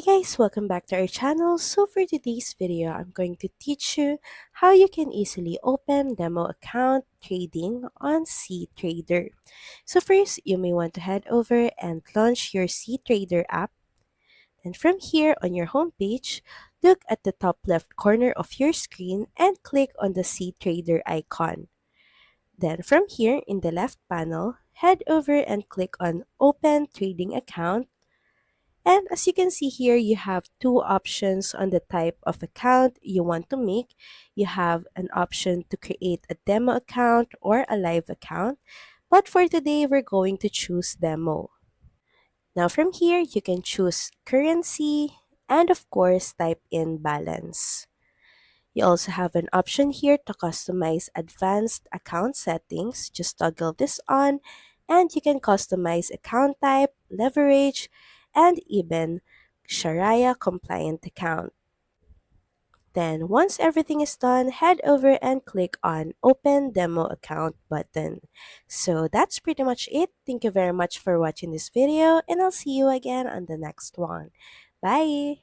Guys, welcome back to our channel. So for today's video, I'm going to teach you how you can easily open demo account trading on cTrader. So first, you may want to head over and launch your cTrader app. And from here on your homepage, look at the top left corner of your screen and click on the cTrader icon. Then from here in the left panel, head over and click on Open Trading Account. And as you can see here, you have two options on the type of account you want to make. You have an option to create a demo account or a live account. But for today, we're going to choose demo. Now from here, you can choose currency and of course type in balance. You also have an option here to customize advanced account settings. Just toggle this on and you can customize account type, leverage, and even Sharia compliant account. Then once everything is done, head over and click on Open Demo Account button. So that's pretty much it. Thank you very much for watching this video and I'll see you again on the next one. Bye!